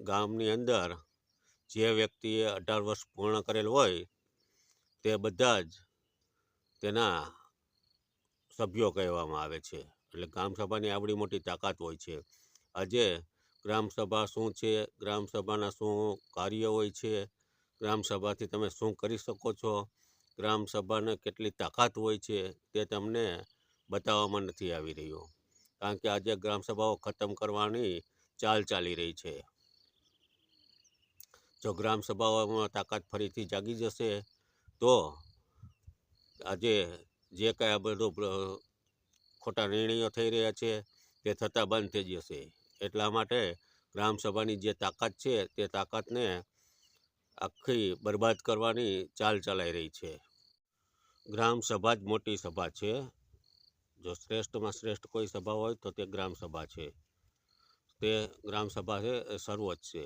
ગામની અંદર જે વ્યક્તિએ 18 વર્ષ પૂર્ણ કરેલ હોય તે બધા જ તેના સભ્યો કહેવામાં આવે છે. એટલે ગ્રામસભાની આવડી મોટી તાકાત હોય છે. આજે ગ્રામસભા શું છે, ગ્રામસભાના શું કાર્ય હોય છે, ગ્રામસભાથી તમે શું કરી શકો છો, ગ્રામસભાને કેટલી તાકાત હોય છે તે તમને બતાવવામાં નથી આવી રહ્યું. કારણ કે આજે ગ્રામસભાઓ ખતમ કરવાની ચાલ ચાલી રહી છે. જો ગ્રામસભાઓમાં તાકાત ફરીથી જાગી જશે તો આજે જે કાંઈ આ બધું ખોટા નિર્ણયો થઈ રહ્યા છે તે થતાં બંધ થઈ જશે. એટલા માટે ગ્રામસભાની જે તાકાત છે તે તાકાતને આખી બરબાદ કરવાની ચાલ ચલાઈ રહી છે. ગ્રામસભા જ મોટી સભા છે. જો શ્રેષ્ઠમાં શ્રેષ્ઠ કોઈ સભા હોય તો તે ગ્રામસભા છે. તે ગ્રામસભા છે એ સર્વોચ્ચ છે.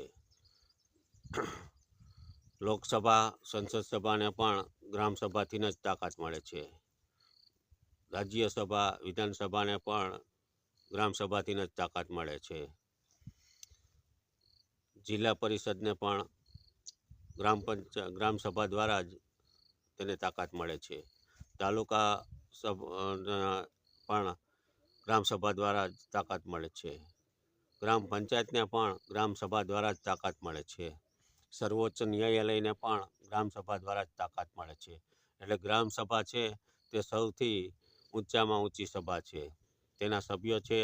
લોકસભા, સંસદ સભાને પણ ગ્રામસભાથી જ તાકાત મળે છે. રાજ્યસભા, વિધાનસભાને પણ ગ્રામસભાથી જ તાકાત મળે છે. જિલ્લા પરિષદને પણ ગ્રામસભા દ્વારા જ તેને તાકાત મળે છે. તાલુકા પણ ગ્રામસભા દ્વારા જ તાકાત મળે છે. ગ્રામ પંચાયતને પણ ગ્રામસભા દ્વારા જ તાકાત મળે છે. સર્વોચ્ચ ન્યાયાલયને પણ ગ્રામસભા દ્વારા જ તાકાત મળે છે. એટલે ગ્રામસભા છે તે સૌથી ઊંચામાં ઊંચી સભા છે. તેના સભ્યો છે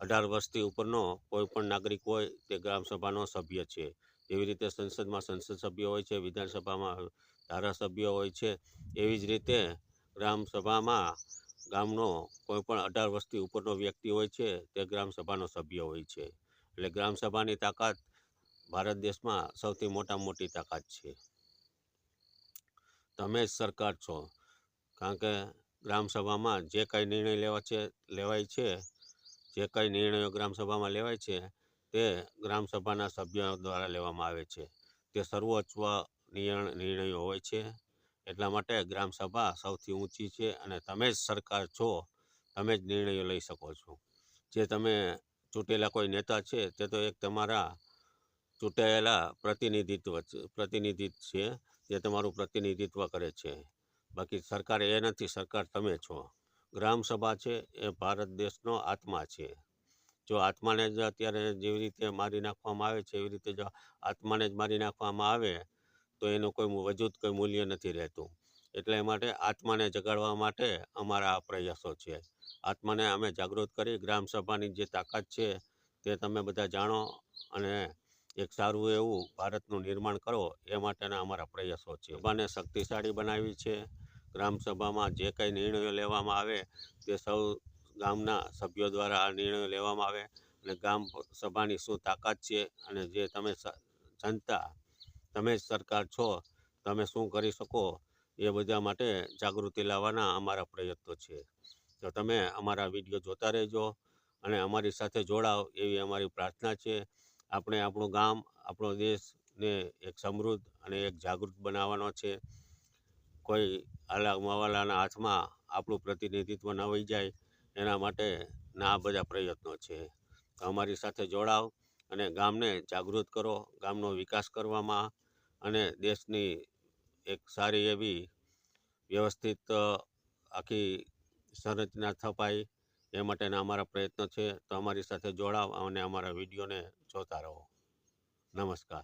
18 વર્ષથી ઉપરનો કોઈ પણ નાગરિક હોય તે ગ્રામસભાનો સભ્ય છે. એવી રીતે સંસદમાં સંસદ સભ્ય હોય છે, વિધાનસભામાં ધારાસભ્યો હોય છે. એવી જ રીતે ગ્રામસભામાં ગામનો કોઈ પણ 18 વર્ષથી ઉપરનો વ્યક્તિ હોય છે તે ગ્રામસભાનો સભ્ય હોય છે. એટલે ગ્રામસભાની તાકાત ભારત દેશમાં સૌથી મોટામાં મોટી તાકાત છે. તમે જ સરકાર છો. કારણ કે ગ્રામસભામાં જે કાંઈ નિર્ણય લેવાય છે, જે કાંઈ નિર્ણયો ગ્રામસભામાં લેવાય છે તે ગ્રામસભાના સભ્યો દ્વારા લેવામાં આવે છે. તે સર્વોચ્ચ નિર્ણયો હોય છે. એટલા માટે ગ્રામસભા સૌથી ઊંચી છે અને તમે જ સરકાર છો. તમે જ નિર્ણયો લઈ શકો છો. જે તમે ચૂંટેલા કોઈ નેતા છે તે તો એક તમારા ચૂંટાયેલા પ્રતિનિધિ છે, જે તમારું પ્રતિનિધિત્વ કરે છે. બાકી સરકાર એ નથી, સરકાર તમે છો. ગ્રામસભા છે એ ભારત દેશનો આત્મા છે. જો આત્માને જ અત્યારે જેવી રીતે મારી નાખવામાં આવે છે એવી રીતે જો આત્માને જ મારી નાખવામાં આવે તો એનું કોઈ વજૂદ, કોઈ મૂલ્ય નથી રહેતું. એટલે માટે આત્માને જગાડવા માટે અમારા આ પ્રયાસો છે. આત્માને અમે જાગૃત કરી ગ્રામસભાની જે તાકાત છે તે તમે બધા જાણો અને એક સારું એવું ભારતનું નિર્માણ કરો એ માટેના અમારા પ્રયાસો છે. સભાને શક્તિશાળી બનાવી છે. ગ્રામસભામાં જે કંઈ નિર્ણયો લેવામાં આવે તે સૌ ગામના સભ્યો દ્વારા આ નિર્ણયો લેવામાં આવે અને ગામ સભાની શું તાકાત છે અને જે તમે જનતા, તમે જ સરકાર છો, તમે શું કરી શકો એ બધા માટે જાગૃતિ લાવવાના અમારા પ્રયત્નો છે. તો તમે અમારા વિડીયો જોતા રહેજો અને અમારી સાથે જોડાઓ એવી અમારી પ્રાર્થના છે. આપણે આપણું ગામ, આપણો દેશને એક સમૃદ્ધ અને એક જાગૃત બનાવવાનો છે. કોઈ આલા મવાલાના હાથમાં આપણું પ્રતિનિધિત્વ ન વહી જાય એના માટેના આ બધા પ્રયત્નો છે. તો અમારી સાથે જોડાઓ અને ગામને જાગૃત કરો, ગામનો વિકાસ કરવામાં અને દેશની એક સારી એવી વ્યવસ્થિત આખી સંરચના સ્થપાય એ માટેના અમારા પ્રયત્નો છે. તો અમારી સાથે જોડાઓ અને અમારા વિડીયોને જોતા રહો. નમસ્કાર.